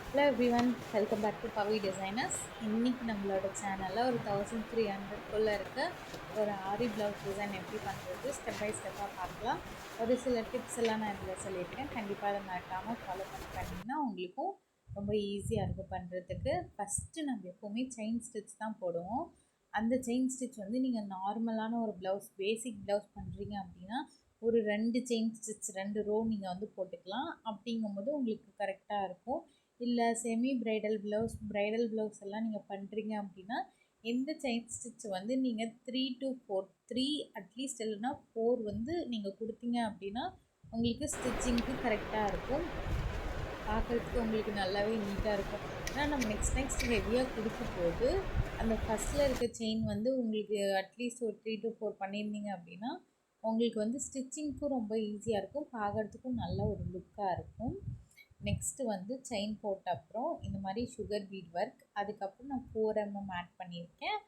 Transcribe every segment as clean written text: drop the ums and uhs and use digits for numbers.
Hello everyone, welcome back to Pavi designers. இன்னைக்கு நம்மளோட சேனலில் ஒரு 1300 இருக்க ஒரு ஆரி ப்ளவுஸ் டிசைன் எப்படி பண்ணுறது ஸ்டெப் பை ஸ்டெப்பாக பார்க்கலாம். ஒரு சில டிப்ஸ் எல்லாம் நான் இதில் சொல்லியிருக்கேன். கண்டிப்பாக அதை மறக்காமல் ஃபாலோ பண்ணிங்கன்னா உங்களுக்கும் ரொம்ப ஈஸியாக இருக்கும் பண்ணுறதுக்கு. ஃபஸ்ட்டு நம்ம எப்போவுமே செயின் ஸ்டிச் தான் போடுவோம். அந்த செயின் ஸ்டிச் வந்து நீங்கள் நார்மலான ஒரு ப்ளவுஸ், பேசிக் ப்ளவுஸ் பண்ணுறீங்க அப்படின்னா ஒரு 2 செயின் ஸ்டிச் 2 ரோ நீங்கள் வந்து போட்டுக்கலாம். அப்படிங்கும்போது உங்களுக்கு கரெக்டாக இருக்கும். இல்லை செமி ப்ரைடல் ப்ளவுஸ் எல்லாம் நீங்கள் பண்ணுறீங்க அப்படின்னா எந்த செயின் ஸ்டிச் வந்து நீங்கள் 3 to 4 3 அட்லீஸ்ட் இல்லைன்னா 4 வந்து நீங்கள் கொடுத்தீங்க அப்படின்னா உங்களுக்கு ஸ்டிச்சிங்க்கு கரெக்டாக இருக்கும். பார்க்குறதுக்கு உங்களுக்கு நல்லாவே நீட்டாக இருக்கும். ஆனால் நம்ம நெக்ஸ்ட் ஹெவியாக கொடுக்கும் போது அந்த ஃபஸ்ட்டில் இருக்க செயின் வந்து உங்களுக்கு அட்லீஸ்ட் ஒரு 3 to 4 பண்ணியிருந்தீங்க அப்படின்னா உங்களுக்கு வந்து ஸ்டிச்சிங்க்கும் ரொம்ப ஈஸியாக இருக்கும், பார்க்குறதுக்கும் நல்ல ஒரு லுக்காக இருக்கும். நெக்ஸ்ட்டு வந்து செயின் போட்ட அப்புறம் இந்த மாதிரி சுகர் பீட் ஒர்க், அதுக்கப்புறம் நான் 4 ஆட் பண்ணியிருக்கேன்.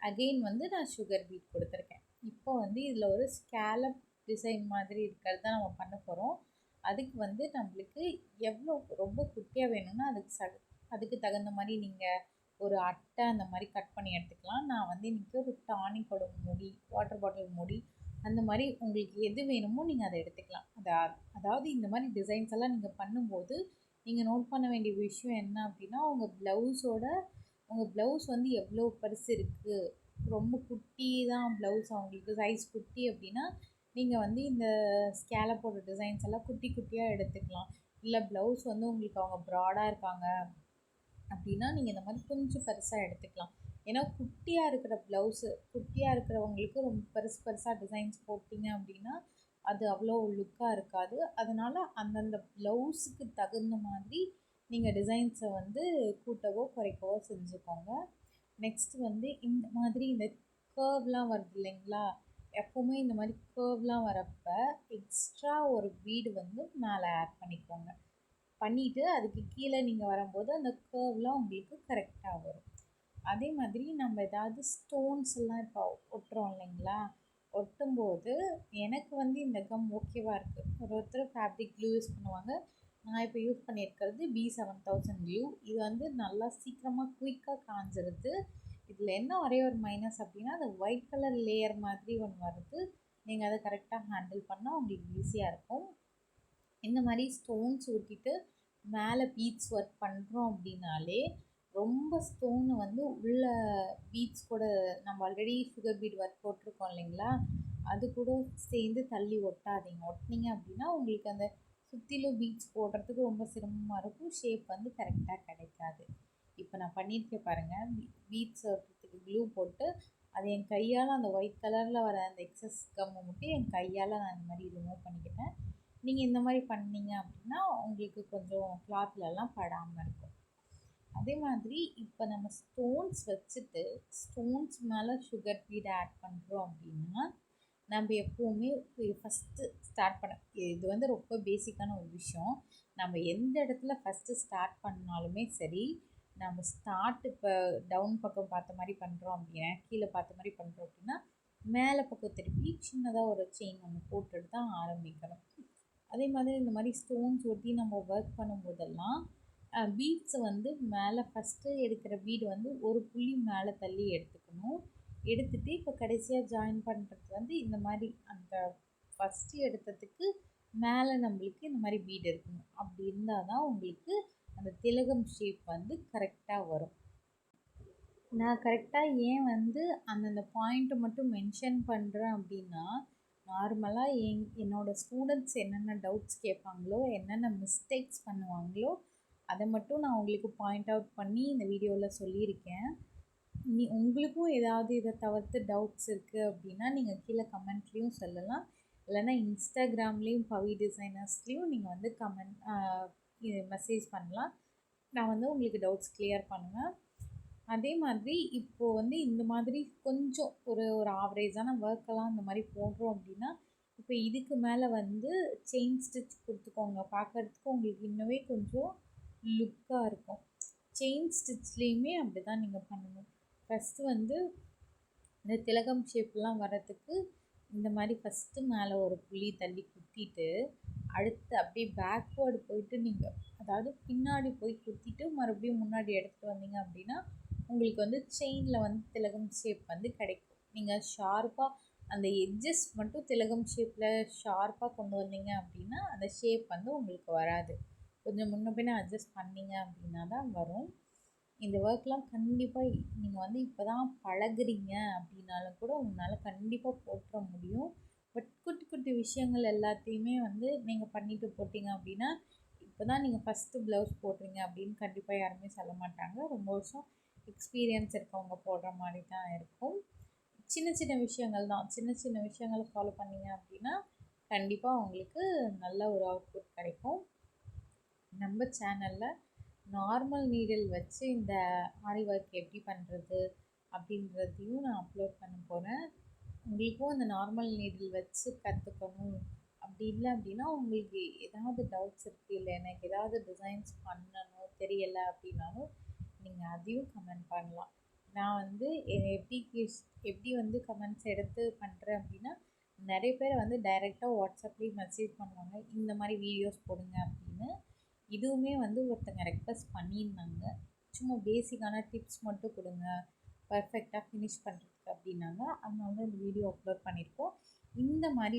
அகெயின் வந்து நான் சுகர் பீட் கொடுத்துருக்கேன். இப்போ வந்து இதில் ஒரு ஸ்கேலப் டிசைன் மாதிரி இருக்கிறது தான் நம்ம பண்ண போகிறோம். அதுக்கு வந்து நம்மளுக்கு எவ்வளோ ரொம்ப குட்டியாக வேணும்னா அதுக்கு தகுந்த மாதிரி நீங்கள் ஒரு அட்டை அந்த மாதிரி கட் பண்ணி எடுத்துக்கலாம். நான் வந்து இன்றைக்கி ஒரு டானிக்கோட மூடி, வாட்டர் பாட்டில் மூடி, அந்த மாதிரி உங்களுக்கு எது வேணுமோ நீங்கள் அதை எடுத்துக்கலாம். அதாவது இந்த மாதிரி டிசைன்ஸ் எல்லாம் நீங்கள் பண்ணும்போது நீங்கள் நோட் பண்ண வேண்டிய விஷயம் என்ன அப்படின்னா உங்கள் ப்ளவுஸ் வந்து எவ்வளோ பெருசு இருக்குது. ரொம்ப குட்டி தான் ப்ளவுஸ், அவங்களுக்கு சைஸ் குட்டி அப்படின்னா நீங்கள் வந்து இந்த ஸ்கேலப்போட டிசைன்ஸ் எல்லாம் குட்டி குட்டியாக எடுத்துக்கலாம். இல்லை ப்ளவுஸ் வந்து உங்களுக்கு அவங்க ப்ராடாக இருக்காங்க அப்படின்னா நீங்கள் இந்த மாதிரி கொஞ்சம் பெருசாக எடுத்துக்கலாம். ஏன்னா குட்டியாக இருக்கிறவங்களுக்கு ரொம்ப பெருசாக டிசைன்ஸ் போட்டிங்க அப்படின்னா அது அவ்வளோ லுக்காக இருக்காது. அதனால் அந்தந்த ப்ளவுஸுக்கு தகுந்த மாதிரி நீங்கள் டிசைன்ஸை வந்து கூட்டவோ குறைக்கவோ செஞ்சுக்கோங்க. நெக்ஸ்ட்டு வந்து இந்த மாதிரி இந்த கர்வ்லாம் வருது இல்லைங்களா, எப்போவுமே இந்த மாதிரி கர்வ்லாம் வரப்போ எக்ஸ்ட்ரா ஒரு பீடு வந்து மேலே ஆட் பண்ணிக்கோங்க. பண்ணிவிட்டு அதுக்கு கீழே நீங்கள் வரும்போது அந்த கர்வ்லாம் உங்களுக்கு கரெக்டாக வரும். அதே மாதிரி நம்ம ஏதாவது ஸ்டோன்ஸ் எல்லாம் இப்போ ஒட்டுறோம் இல்லைங்களா, ஒட்டும்போது எனக்கு வந்து இந்த கம் ஓகேவாக இருக்குது. ஒருத்தர் ஃபேப்ரிக் க்ளூ யூஸ் பண்ணுவாங்க. நான் இப்போ யூஸ் பண்ணியிருக்கிறது B7000 க்ளூ. இது வந்து நல்லா சீக்கிரமாக குயிக்காக காஞ்சிருது. இதில் என்ன ஒரே ஒரு மைனஸ் அப்படின்னா அது ஒயிட் கலர் லேயர் மாதிரி ஒன்று வருது. நீங்கள் அதை கரெக்டாக ஹேண்டில் பண்ணால் உங்களுக்கு ஈஸியாக இருக்கும். இந்த மாதிரி ஸ்டோன்ஸ் ஊற்றிட்டு மேலே பீட்ஸ் ஒர்க் பண்ணுறோம் அப்படின்னாலே ரொம்ப ஸ்டோனு வந்து உள்ள பீட்ஸ் கூட நம்ம ஆல்ரெடி சுகர் பீட் ஒர்க் போட்டிருக்கோம் இல்லைங்களா, அது கூட சேர்ந்து தள்ளி ஒட்டாதீங்க. ஒட்டினீங்க அப்படின்னா உங்களுக்கு அந்த சுற்றிலும் பீட்ஸ் போடுறதுக்கு ரொம்ப சிரமமாக இருக்கும், ஷேப் வந்து கரெக்டாக கிடைக்காது. இப்போ நான் பண்ணியிருக்கேன் பாருங்கள், பீட்ஸ் ஒட்டுறதுக்கு க்ளூ போட்டு அது என் கையால் அந்த ஒயிட் கலரில் வர அந்த எக்ஸஸ் கம்மை மட்டும் என் கையால் நான் இந்த மாதிரி ரிமூவ் பண்ணிக்கிட்டேன். நீங்கள் இந்த மாதிரி பண்ணீங்க அப்படின்னா உங்களுக்கு கொஞ்சம் கிளாத்லலாம் படாமல் இருக்கும். அதே மாதிரி இப்போ நம்ம ஸ்டோன்ஸ் வச்சுட்டு ஸ்டோன்ஸ் மேலே சுகர் பீட் ஆட் பண்ணுறோம் அப்படின்னா நம்ம எப்போவுமே ஃபஸ்ட்டு ஸ்டார்ட் பண்ண, இது வந்து ரொம்ப பேசிக்கான ஒரு விஷயம். நம்ம எந்த இடத்துல ஃபஸ்ட்டு ஸ்டார்ட் பண்ணாலுமே சரி, நம்ம இப்போ டவுன் பக்கம் பார்த்த மாதிரி பண்ணுறோம் அப்படின்னா, கீழே பார்த்த மாதிரி பண்ணுறோம் அப்படின்னா மேலே பக்கம் திருப்பி சின்னதாக ஒரு செயின் ஒன்று போட்டுட்டு தான் ஆரம்பிக்கணும். அதே மாதிரி இந்த மாதிரி ஸ்டோன்ஸ் ஒட்டி நம்ம ஒர்க் பண்ணும்போதெல்லாம் பீட்ஸை வந்து மேலே ஃபஸ்ட்டு எடுக்கிற பீடு வந்து ஒரு புள்ளி மேலே தள்ளி எடுத்துக்கணும். எடுத்துகிட்டு இப்போ கடைசியாக ஜாயின் பண்ணுறது வந்து இந்த மாதிரி அந்த ஃபஸ்ட்டு எடுத்ததுக்கு மேலே நம்மளுக்கு இந்த மாதிரி பீடு இருக்கணும். அப்படி இருந்தால் தான் உங்களுக்கு அந்த திலகம் ஷேப் வந்து கரெக்டாக வரும். நான் கரெக்டாக ஏன் வந்து அந்தந்த பாயிண்ட்டை மட்டும் மென்ஷன் பண்ணுறேன் அப்படின்னா, நார்மலாக என்னோடய ஸ்டூடெண்ட்ஸ் என்னென்ன டவுட்ஸ் கேட்பாங்களோ, என்னென்ன மிஸ்டேக்ஸ் பண்ணுவாங்களோ அதை மட்டும் நான் உங்களுக்கு பாயிண்ட் அவுட் பண்ணி இந்த வீடியோவில் சொல்லியிருக்கேன். உங்களுக்கும் ஏதாவது இதை தவிர்த்து டவுட்ஸ் இருக்குது அப்படின்னா நீங்கள் கீழே கமெண்ட்லேயும் சொல்லலாம். இல்லைன்னா இன்ஸ்டாகிராம்லேயும் பவி டிசைனர்ஸ்லேயும் நீங்கள் வந்து மெசேஜ் பண்ணலாம். நான் வந்து உங்களுக்கு டவுட்ஸ் கிளியர் பண்ணுவேன். அதே மாதிரி இப்போது வந்து இந்த மாதிரி கொஞ்சம் ஒரு ஆவரேஜான ஒர்க்கெல்லாம் இந்த மாதிரி போடுறோம் அப்படின்னா இப்போ இதுக்கு மேலே வந்து செயின் ஸ்டிச் கொடுத்துக்கோங்க. பார்க்குறதுக்கு உங்களுக்கு இன்னுமே கொஞ்சம் லுக்காக இருக்கும். செயின் ஸ்டிச்லேயுமே அப்படி தான் நீங்கள் பண்ணணும். ஃபஸ்ட்டு வந்து இந்த திலகம் ஷேப்லாம் வரத்துக்கு இந்த மாதிரி ஃபஸ்ட்டு மேலே ஒரு புள்ளி தள்ளி குத்திட்டு அடுத்து அப்படியே பேக்வேர்டு போயிட்டு நீங்கள் அதாவது பின்னாடி போய் குத்திட்டு மறுபடியும் முன்னாடி எடுத்துகிட்டு வந்தீங்க அப்படின்னா உங்களுக்கு வந்து செயினில் வந்து திலகம் ஷேப் வந்து கிடைக்கும். நீங்கள் ஷார்ப்பாக அந்த எட்ஜஸ் மட்டும் திலகம் ஷேப்பில் ஷார்ப்பாக கொண்டு வந்தீங்க அப்படின்னா அந்த ஷேப் வந்து உங்களுக்கு வராது. கொஞ்சம் முன்ன பின்ன அட்ஜஸ்ட் பண்ணீங்க அப்படின்னா தான் வரும். இந்த ஒர்க்லாம் கண்டிப்பாக நீங்கள் வந்து இப்போ தான் பழகுறீங்க அப்படின்னாலும் கூட உங்களால் கண்டிப்பாக போட்டுற முடியும். பட் குட்டி குட்டி விஷயங்கள் எல்லாத்தையுமே வந்து நீங்கள் பண்ணிட்டு போட்டிங்க அப்படின்னா இப்போ தான் நீங்கள் ஃபஸ்ட்டு ப்ளவுஸ் போடுறீங்க அப்படின்னு கண்டிப்பாக யாருமே சொல்ல மாட்டாங்க. ரொம்ப வருஷம் எக்ஸ்பீரியன்ஸ் இருக்கவங்க போடுற மாதிரி தான் இருக்கும். சின்ன சின்ன விஷயங்கள் தான், சின்ன சின்ன விஷயங்களை ஃபாலோ பண்ணீங்க அப்படின்னா கண்டிப்பாக உங்களுக்கு நல்ல ஒரு அவுட்புட் கிடைக்கும். நம்ம சேனலில் நார்மல் நீடில் வச்சு இந்த ஆரி ஒர்க் எப்படி பண்ணுறது அப்படின்றதையும் நான் அப்லோட் பண்ண போகிறேன். உங்களுக்கும் அந்த நார்மல் நீடில் வச்சு கற்றுக்கணும் அப்படி இல்லை அப்படின்னா உங்களுக்கு ஏதாவது டவுட்ஸ் இருக்குது, இல்லை எனக்கு ஏதாவது டிசைன்ஸ் பண்ணணும் தெரியலை அப்படின்னாலும் நீங்கள் அதையும் கமெண்ட் பண்ணலாம். நான் வந்து எப்படி வந்து கமெண்ட்ஸ் எடுத்து பண்ணுறேன் அப்படின்னா நிறைய பேர் வந்து டைரெக்டாக வாட்ஸ்அப்லேயும் மெசேஜ் பண்ணுவாங்க, இந்த மாதிரி வீடியோஸ் போடுங்க அப்படின்னு. இதுவுமே வந்து ஒருத்தங்க ரெக்வஸ்ட் பண்ணியிருந்தாங்க, சும்மா பேசிக்கான டிப்ஸ் மட்டும் கொடுங்க பர்ஃபெக்டாக ஃபினிஷ் பண்ணுறதுக்கு அப்படின்னாங்க. அதனால தான் இந்த வீடியோ அப்லோட் பண்ணியிருக்கோம். இந்த மாதிரி